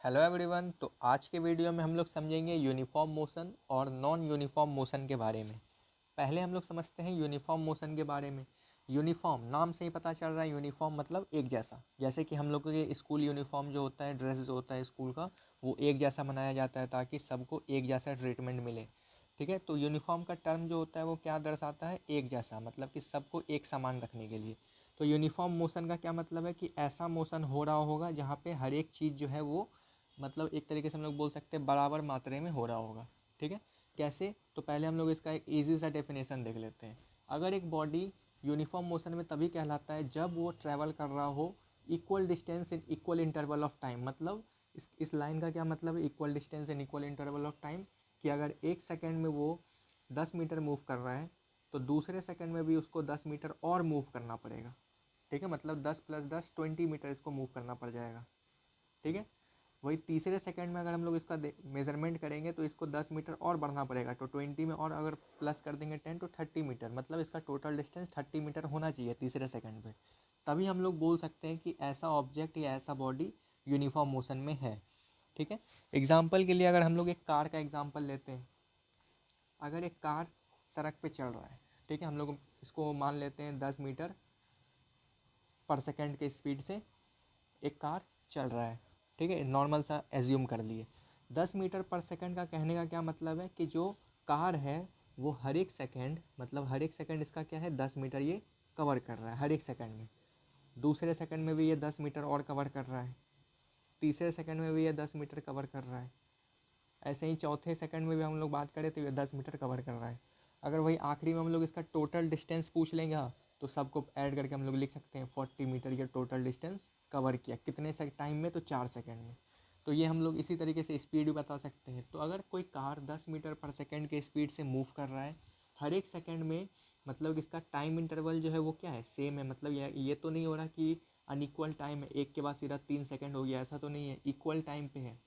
Hello everyone. तो आज के वीडियो में हम लोग समझेंगे यूनिफॉर्म मोशन और नॉन यूनिफॉर्म मोशन के बारे में। पहले हम लोग समझते हैं यूनिफॉर्म मोशन के बारे में। यूनिफॉर्म नाम से ही पता चल रहा है, यूनिफॉर्म मतलब एक जैसा। जैसे कि हम लोग के स्कूल यूनिफॉर्म जो होता है, ड्रेस जो होता है स्कूल का, वो एक जैसा बनाया जाता है ताकि सबको एक जैसा ट्रीटमेंट मिले। ठीक है, तो यूनिफॉर्म का टर्म जो होता है वो क्या दर्शाता है, एक जैसा, मतलब कि सबको एक समान रखने के लिए। तो यूनिफॉर्म मोशन का क्या मतलब है कि ऐसा मोशन हो रहा होगा जहाँ पे हर एक चीज़ जो है वो, मतलब एक तरीके से हम लोग बोल सकते हैं बराबर मात्रा में हो रहा होगा। ठीक है, कैसे? तो पहले हम लोग इसका एक ईजी सा डेफिनेशन देख लेते हैं। अगर एक बॉडी यूनिफॉर्म मोशन में तभी कहलाता है जब वो ट्रैवल कर रहा हो equal distance in equal interval of time. मतलब इस लाइन का क्या मतलब है, equal distance in equal interval of time, कि अगर एक सेकेंड में वो 10 मीटर मूव कर रहा है तो दूसरे सेकेंड में भी उसको 10 मीटर और मूव करना पड़ेगा। ठीक है, मतलब 10 + 10 20 मीटर इसको मूव करना पड़ जाएगा। ठीक है, वही तीसरे सेकंड में अगर हम लोग इसका मेजरमेंट करेंगे तो इसको 10 मीटर और बढ़ना पड़ेगा, तो 20 में और अगर प्लस कर देंगे 10 तो 30 मीटर, मतलब इसका टोटल डिस्टेंस 30 मीटर होना चाहिए तीसरे सेकंड पे। तभी हम लोग बोल सकते हैं कि ऐसा ऑब्जेक्ट या ऐसा बॉडी यूनिफॉर्म मोशन में है। ठीक है, एग्जाम्पल के लिए अगर हम लोग एक कार का एग्जाम्पल लेते हैं। अगर एक कार सड़क पे चल रहा है, ठीक है, हम लोग इसको मान लेते हैं 10 मीटर पर सेकेंड के स्पीड से एक कार चल रहा है। ठीक है, नॉर्मल सा एज्यूम कर लिए। 10 मीटर पर सेकंड का कहने का क्या मतलब है कि जो कार है वो हर एक सेकंड, मतलब हर एक सेकंड इसका क्या है, 10 मीटर ये कवर कर रहा है हर एक सेकंड में। दूसरे सेकंड में भी ये 10 मीटर और कवर कर रहा है, तीसरे सेकंड में भी ये 10 मीटर कवर कर रहा है, ऐसे ही चौथे सेकंड में भी हम लोग बात करें तो ये 10 मीटर कवर कर रहा है। अगर वही आखिरी में हम लोग इसका टोटल डिस्टेंस पूछ लेंगे, हाँ, तो सबको ऐड करके हम लोग लिख सकते हैं 40 मीटर ये टोटल डिस्टेंस कवर किया कितने टाइम में, तो 4 सेकंड में। तो ये हम लोग इसी तरीके से स्पीड भी बता सकते हैं। तो अगर कोई कार 10 मीटर पर सेकेंड के स्पीड से मूव कर रहा है हर एक सेकंड में, मतलब इसका टाइम इंटरवल जो है वो क्या है, सेम है। मतलब ये तो नहीं हो रहा कि अनइक्वल टाइम है, एक के बाद सीधा 3 सेकंड हो गया, ऐसा तो नहीं है, इक्वल टाइम पे है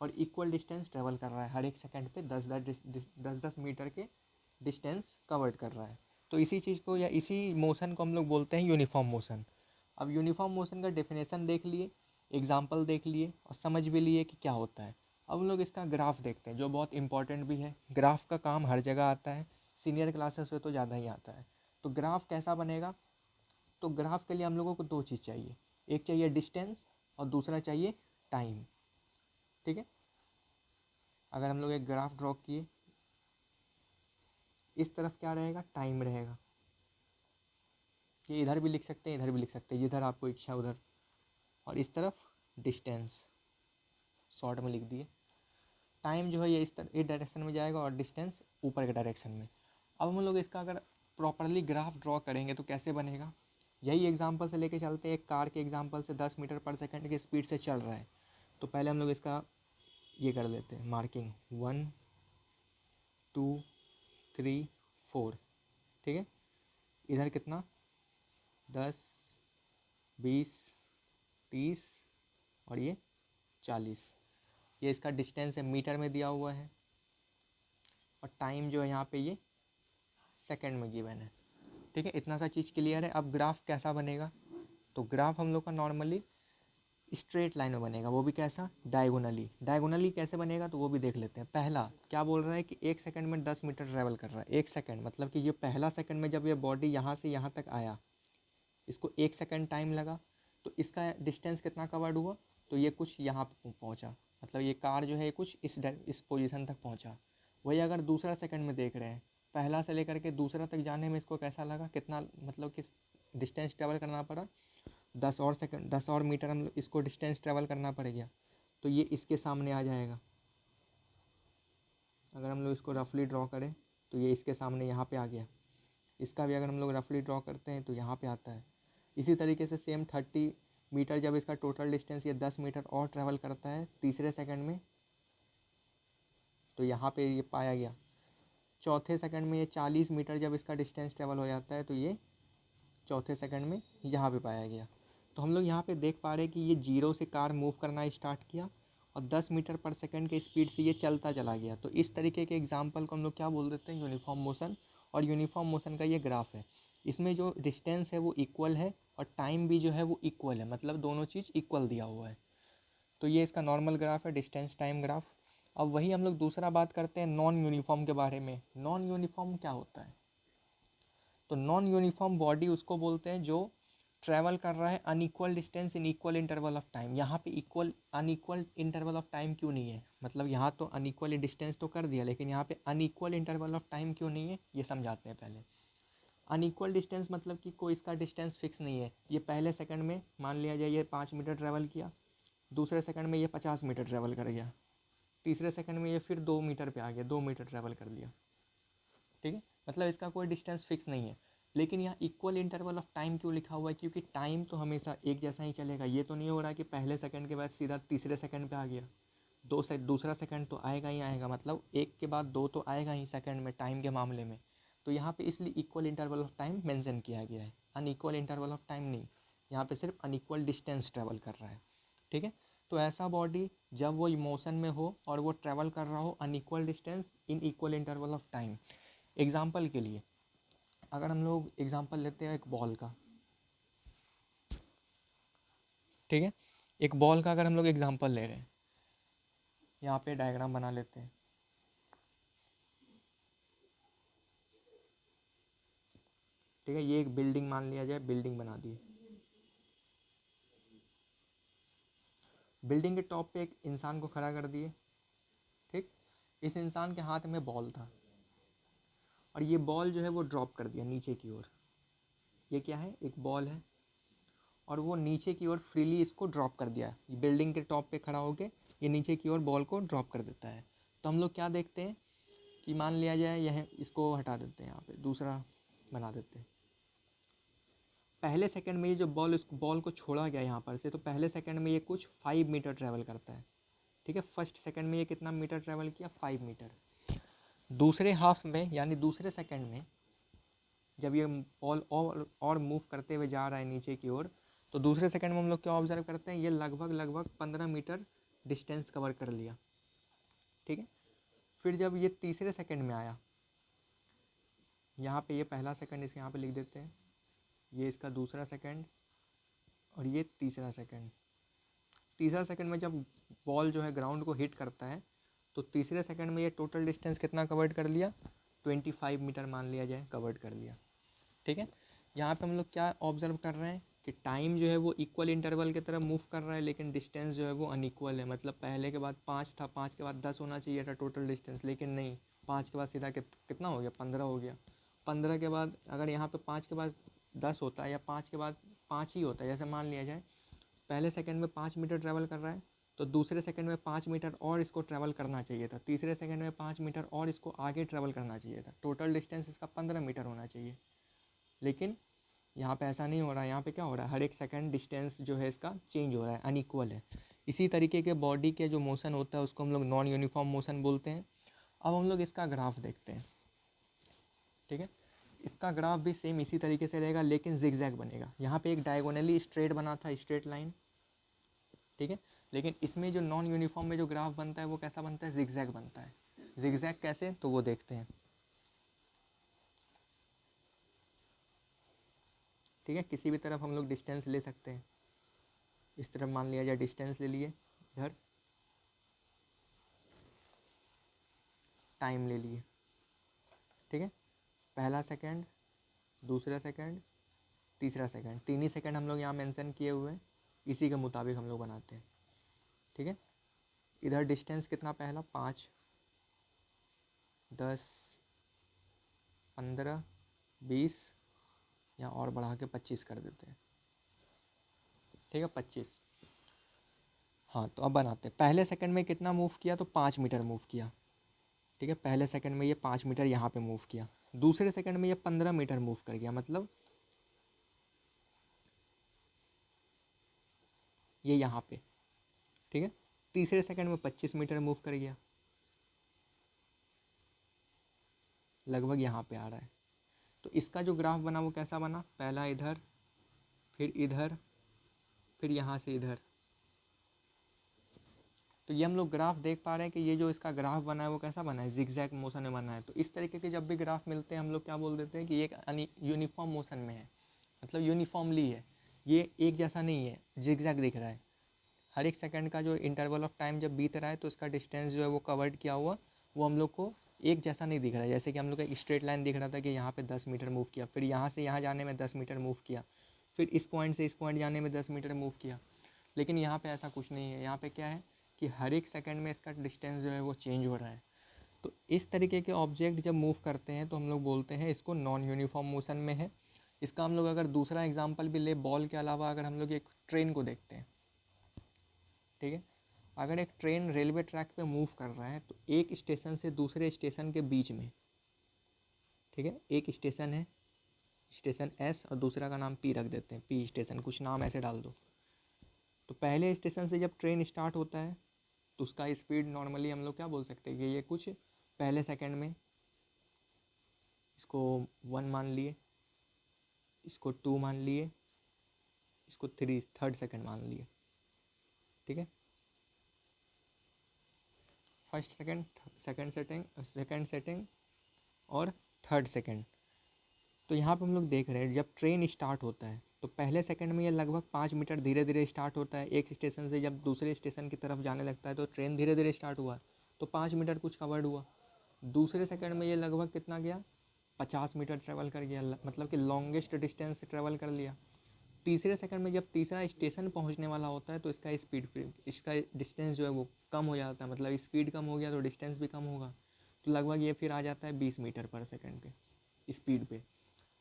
और इक्वल डिस्टेंस ट्रेवल कर रहा है हर एक सेकंड पे, 10-10 मीटर के डिस्टेंस कवर्ड कर रहा है। तो इसी चीज़ को या इसी मोशन को हम लोग बोलते हैं यूनिफॉर्म मोशन। अब यूनिफॉर्म मोशन का डेफिनेशन देख लिए, एग्जाम्पल देख लिए और समझ भी लिए कि क्या होता है। अब हम लोग इसका ग्राफ देखते हैं जो बहुत इंपॉर्टेंट भी है। ग्राफ का काम हर जगह आता है, सीनियर क्लासेस में तो ज़्यादा ही आता है। तो ग्राफ कैसा बनेगा? तो ग्राफ के लिए हम लोगों को दो चीज़ चाहिए, एक चाहिए डिस्टेंस और दूसरा चाहिए टाइम। ठीक है, अगर हम लोग एक ग्राफ ड्रॉ किए, इस तरफ क्या रहेगा, टाइम रहेगा। ये इधर भी लिख सकते हैं, इधर भी लिख सकते हैं, जिधर आपको इच्छा उधर। और इस तरफ डिस्टेंस, शॉर्ट में लिख दिए। टाइम जो है ये इस डायरेक्शन में जाएगा और डिस्टेंस ऊपर के डायरेक्शन में। अब हम लोग इसका अगर प्रॉपरली ग्राफ ड्रॉ करेंगे तो कैसे बनेगा, यही एग्जांपल से लेके चलते हैं। एक कार के एग्जांपल से 10 मीटर पर सेकेंड की स्पीड से चल रहा है, तो पहले हम लोग इसका ये कर लेते हैं मार्किंग, 1 2 3 4। ठीक है, इधर कितना, 10 20 30 और ये 40। ये इसका डिस्टेंस है, मीटर में दिया हुआ है, और टाइम जो है यहाँ पे ये सेकंड में गिवन है। ठीक है, इतना सा चीज़ क्लियर है। अब ग्राफ कैसा बनेगा? तो ग्राफ हम लोग का नॉर्मली स्ट्रेट लाइन में बनेगा, वो भी कैसा, डायगोनली। डायगोनली कैसे बनेगा तो वो भी देख लेते हैं। पहला क्या बोल रहा है कि एक सेकंड में 10 मीटर ट्रेवल कर रहा है। एक सेकंड मतलब कि ये पहला सेकंड में जब ये बॉडी यहाँ से यहाँ तक आया, इसको 1 सेकंड टाइम लगा, तो इसका डिस्टेंस कितना कवर्ड हुआ, तो ये कुछ यहाँ पे पहुँचा, मतलब ये कार जो है कुछ इस पोजीशन तक पहुँचा। वही अगर दूसरा सेकंड में देख रहे हैं, पहला से लेकर के दूसरा तक जाने में इसको कैसा लगा, कितना मतलब कि डिस्टेंस ट्रेवल करना पड़ा, 10 और सेकंड, 10 और मीटर हम इसको डिस्टेंस ट्रेवल करना पड़ेगा। तो ये इसके सामने आ जाएगा। अगर हम लोग इसको रफली ड्रॉ करें तो ये इसके सामने यहाँ पे आ गया। इसका भी अगर हम लोग रफली ड्रॉ करते हैं तो यहाँ पे आता है। इसी तरीके से सेम 30 मीटर जब इसका टोटल डिस्टेंस ये 10 मीटर और ट्रैवल करता है तीसरे सेकंड में, तो यहाँ पे ये पाया गया। चौथे सेकंड में ये 40 मीटर जब इसका डिस्टेंस ट्रैवल हो जाता है तो ये चौथे सेकंड में यहाँ पे पाया गया। तो हम लोग यहाँ पे देख पा रहे हैं कि ये जीरो से कार मूव करना स्टार्ट किया और 10 मीटर पर सेकंड के स्पीड से ये चलता चला गया। तो इस तरीके के एग्जाम्पल को हम लोग क्या बोल देते हैं, यूनिफॉर्म मोशन। और यूनिफॉर्म मोशन का ये ग्राफ है, इसमें जो डिस्टेंस है वो इक्वल है और टाइम भी जो है वो इक्वल है, मतलब दोनों चीज़ इक्वल दिया हुआ है। तो ये इसका नॉर्मल ग्राफ है, डिस्टेंस टाइम ग्राफ। अब वही हम लोग दूसरा बात करते हैं नॉन यूनिफॉर्म के बारे में। नॉन यूनिफॉर्म क्या होता है? तो नॉन यूनिफॉर्म बॉडी उसको बोलते हैं जो ट्रैवल कर रहा है unequal distance in equal interval of time. यहाँ पे equal unequal interval of time क्यों नहीं है? मतलब यहाँ तो अनइक्वल डिस्टेंस तो कर दिया, लेकिन यहाँ पे अनइक्वल इंटरवल ऑफ टाइम क्यों नहीं है, ये समझाते हैं पहले। अनइक्वल डिस्टेंस मतलब कि कोई इसका डिस्टेंस फिक्स नहीं है। ये पहले सेकंड में मान लिया जाए ये 5 मीटर ट्रैवल किया, दूसरे सेकंड में ये 50 मीटर ट्रैवल कर गया, तीसरे सेकंड में ये फिर 2 मीटर पे आ गया, 2 मीटर ट्रैवल कर लिया। ठीक है, मतलब इसका कोई डिस्टेंस फिक्स नहीं है। लेकिन यहाँ इक्वल इंटरवल ऑफ टाइम क्यों लिखा हुआ है? क्योंकि टाइम तो हमेशा एक जैसा ही चलेगा। ये तो नहीं हो रहा कि पहले सेकंड के बाद सीधा तीसरे सेकंड पे आ गया, दूसरा सेकंड तो आएगा ही आएगा, मतलब एक के बाद दो तो आएगा ही सेकंड में टाइम के मामले में। तो यहाँ पे इसलिए equal interval of time mention किया गया है, अनइक्वल इंटरवल ऑफ टाइम नहीं। यहाँ पे सिर्फ अनइक्वल डिस्टेंस ट्रेवल कर रहा है। ठीक है, तो ऐसा बॉडी जब वो इमोशन में हो और वो ट्रैवल कर रहा हो unequal distance in equal interval of time. Example के लिए अगर हम लोग एग्जाम्पल लेते हैं एक बॉल का, ठीक है, एक बॉल का अगर हम लोग एग्जाम्पल ले रहे हैं, यहाँ पे डायग्राम बना लेते हैं। ठीक है, ये एक बिल्डिंग मान लिया जाए, बिल्डिंग बना दी। बिल्डिंग के टॉप पे एक इंसान को खड़ा कर दिए। ठीक, इस इंसान के हाथ में बॉल था और ये बॉल जो है वो ड्रॉप कर दिया नीचे की ओर। ये क्या है? एक बॉल है और वो नीचे की ओर फ्रीली इसको ड्रॉप कर दिया। बिल्डिंग के टॉप पे खड़ा होके ये नीचे की ओर बॉल को ड्रॉप कर देता है। तो हम लोग क्या देखते हैं कि मान लिया जाए यह, इसको हटा देते हैं, यहाँ पे दूसरा बना देते हैं। पहले सेकंड में ये जो बॉल, इस बॉल को छोड़ा गया यहाँ पर से, तो पहले सेकंड में ये कुछ 5 मीटर ट्रैवल करता है। ठीक है, फर्स्ट सेकंड में ये कितना मीटर ट्रैवल किया? 5 मीटर। दूसरे हाफ में यानी दूसरे सेकंड में जब ये बॉल और मूव करते हुए जा रहा है नीचे की ओर, तो दूसरे सेकंड में हम लोग क्या ऑब्जर्व करते हैं? ये लगभग 15 मीटर डिस्टेंस कवर कर लिया। ठीक है, फिर जब ये तीसरे सेकंड में आया, यहाँ पे ये पहला सेकंड इसे यहाँ पे लिख देते हैं, ये इसका दूसरा सेकंड और ये तीसरा सेकंड। तीसरा सेकंड में जब बॉल जो है ग्राउंड को हिट करता है, तो तीसरे सेकंड में ये टोटल डिस्टेंस कितना कवर्ड कर लिया? 25 मीटर मान लिया जाए, कवर्ड कर लिया। ठीक है, यहाँ पे हम लोग क्या ऑब्जर्व कर रहे हैं कि टाइम जो है वो इक्वल इंटरवल की तरफ मूव कर रहा है, लेकिन डिस्टेंस जो है वो अनइक्वल है। मतलब पहले के बाद 5 था, 5 के बाद 10 होना चाहिए था टोटल डिस्टेंस, लेकिन नहीं, 5 के बाद सीधा कितना हो गया? 15 हो गया। 15 के बाद अगर यहाँ पे 5 के बाद 10 होता है या 5 के बाद 5 ही होता है, जैसे मान लिया जाए पहले सेकंड में 5 मीटर ट्रैवल कर रहा है, तो दूसरे सेकंड में 5 मीटर और इसको ट्रैवल करना चाहिए था, तीसरे सेकंड में 5 मीटर और इसको आगे ट्रैवल करना चाहिए था, टोटल डिस्टेंस इसका 15 मीटर होना चाहिए। लेकिन यहाँ पे ऐसा नहीं हो रहा है। यहाँ पे क्या हो रहा है? हर एक सेकंड डिस्टेंस जो है इसका चेंज हो रहा है, अनइक्वल है। इसी तरीके के बॉडी के जो मोशन होता है उसको हम लोग नॉन यूनिफॉर्म मोशन बोलते हैं। अब हम लोग इसका ग्राफ देखते हैं। ठीक है, इसका ग्राफ भी सेम इसी तरीके से रहेगा, लेकिन जिगजैग बनेगा। यहाँ पे एक डायगोनली स्ट्रेट बना था, स्ट्रेट लाइन। ठीक है, लेकिन इसमें जो नॉन यूनिफॉर्म में जो ग्राफ बनता है वो कैसा बनता है? जिगजैग बनता है। जिगजैग कैसे? तो वो देखते हैं। ठीक है, किसी भी तरफ हम लोग डिस्टेंस ले सकते हैं। इस तरफ मान लिया जाए डिस्टेंस ले लिए, इधर टाइम ले लिए। ठीक है, पहला सेकंड, दूसरा सेकंड, तीसरा सेकंड, 3 ही सेकंड हम लोग यहाँ मेंशन किए हुए हैं, इसी के मुताबिक हम लोग बनाते हैं। ठीक है, इधर डिस्टेंस कितना? पहला 5, 10, 15, 20 या और बढ़ा के 25 कर देते हैं। ठीक है, 25। हाँ, तो अब बनाते हैं। पहले सेकंड में कितना मूव किया? तो 5 मीटर मूव किया। ठीक है, पहले सेकंड में ये 5 मीटर यहाँ पे मूव किया, दूसरे सेकंड में ये 15 मीटर मूव कर गया, मतलब ये यहाँ पे। ठीक है, तीसरे सेकंड में 25 मीटर मूव कर गया, लगभग यहाँ पे आ रहा है। तो इसका जो ग्राफ बना वो कैसा बना? पहला इधर, फिर इधर, फिर यहाँ से इधर। तो ये हम लोग ग्राफ देख पा रहे हैं कि ये जो इसका ग्राफ बना है वो कैसा बना है? जिगजैग मोशन में बना है। तो इस तरीके के जब भी ग्राफ मिलते हैं हम लोग क्या बोल देते हैं कि ये एक यूनिफॉर्म मोशन में है, मतलब यूनिफॉर्मली है, ये एक जैसा नहीं है, जिगजैग दिख रहा है। हर एक सेकंड का जो इंटरवल ऑफ टाइम जब बीत रहा है तो उसका डिस्टेंस जो है वो कवर्ड किया हुआ वो हम लोग को एक जैसा नहीं दिख रहा है। जैसे कि हम लोग का एक स्ट्रेट लाइन दिख रहा था कि यहाँ पे 10 मीटर मूव किया, फिर यहाँ से यहाँ जाने में 10 मीटर मूव किया, फिर इस पॉइंट से इस पॉइंट जाने में 10 मीटर मूव किया। लेकिन यहाँ पे ऐसा कुछ नहीं है, यहाँ पे क्या है कि हर एक सेकंड में इसका डिस्टेंस जो है वो चेंज हो रहा है। तो इस तरीके के ऑब्जेक्ट जब मूव करते हैं तो हम लोग बोलते हैं इसको नॉन यूनिफॉर्म मोशन में है। इसका हम लोग अगर दूसरा एग्जांपल भी ले, बॉल के अलावा अगर हम लोग एक ट्रेन को देखते हैं, ठीक है, अगर एक ट्रेन रेलवे ट्रैक पे मूव कर रहा है तो एक स्टेशन से दूसरे स्टेशन के बीच में, ठीक है, एक स्टेशन है, स्टेशन एस, और दूसरा का नाम पी रख देते हैं, पी स्टेशन, कुछ नाम ऐसे डाल दो। तो पहले स्टेशन से जब ट्रेन स्टार्ट होता है तो उसका स्पीड नॉर्मली हम लोग क्या बोल सकते हैं कि ये कुछ पहले सेकंड में, इसको 1 मान लिए, इसको 2 मान लिए, इसको 3 थर्ड सेकंड मान लिए, ठीक है, फर्स्ट सेकंड, सेकंड सेटिंग और थर्ड सेकंड। तो यहाँ पे हम लोग देख रहे हैं जब ट्रेन स्टार्ट होता है तो पहले सेकंड में ये लगभग 5 मीटर धीरे धीरे स्टार्ट होता है। एक स्टेशन से जब दूसरे स्टेशन की तरफ जाने लगता है तो ट्रेन धीरे धीरे स्टार्ट हुआ तो 5 मीटर कुछ कवर्ड हुआ। दूसरे सेकंड में ये लगभग कितना गया, 50 मीटर ट्रेवल कर गया, मतलब कि लॉन्गेस्ट डिस्टेंस ट्रेवल कर लिया। तीसरे सेकंड में जब तीसरा स्टेशन पहुंचने वाला होता है तो इसका स्पीड, फिर इसका डिस्टेंस जो है वो कम हो जाता है, मतलब स्पीड कम हो गया तो डिस्टेंस भी कम होगा। तो लगभग ये फिर आ जाता है 20 मीटर पर सेकंड के स्पीड पे।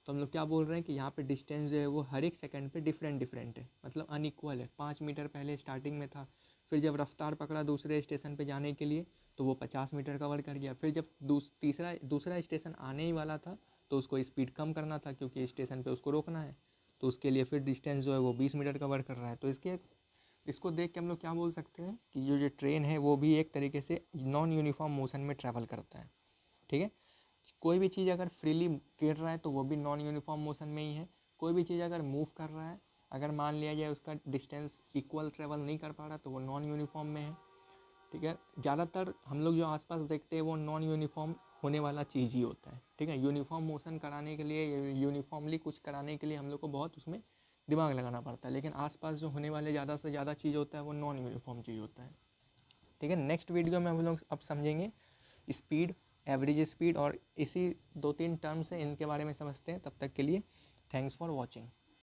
तो हम लोग क्या बोल रहे हैं कि यहाँ पे डिस्टेंस जो है वो हर एक सेकंड पे डिफरेंट है, मतलब अनइक्वल है। 5 मीटर पहले स्टार्टिंग में था, फिर जब रफ्तार पकड़ा दूसरे स्टेशन पे जाने के लिए तो वो 50 मीटर कवर कर गया। फिर जब दूसरा स्टेशन आने ही वाला था तो उसको स्पीड कम करना था क्योंकि स्टेशन पे उसको रोकना है, तो उसके लिए फिर डिस्टेंस जो है वो 20 मीटर कवर कर रहा है। तो इसको देख के हम लोग क्या बोल सकते हैं कि जो ट्रेन है वो भी एक तरीके से नॉन यूनिफॉर्म मोशन में ट्रैवल करता है, ठीक है। कोई भी चीज़ अगर फ्रीली गिर रहा है तो वो भी नॉन यूनिफॉर्म मोशन में ही है। कोई भी चीज़ अगर मूव कर रहा है, अगर मान लिया जाए उसका डिस्टेंस इक्वल ट्रेवल नहीं कर पा रहा तो वो नॉन यूनिफॉर्म में है, ठीक है। ज़्यादातर हम लोग जो आसपास देखते हैं वो नॉन यूनिफॉर्म होने वाला चीज़ ही होता है, ठीक है। यूनिफॉर्म मोशन कराने के लिए, यूनिफॉर्मली कुछ कराने के लिए हम लोग को बहुत उसमें दिमाग लगाना पड़ता है, लेकिन आसपास जो होने वाले ज़्यादा से ज़्यादा चीज़ होता है वो नॉन यूनिफॉर्म चीज़ होता है, ठीक है। नेक्स्ट वीडियो में हम लोग अब समझेंगे स्पीड, एवरेज स्पीड, और इसी 2-3 टर्म्स हैं इनके बारे में समझते हैं। तब तक के लिए थैंक्स फॉर वॉचिंग।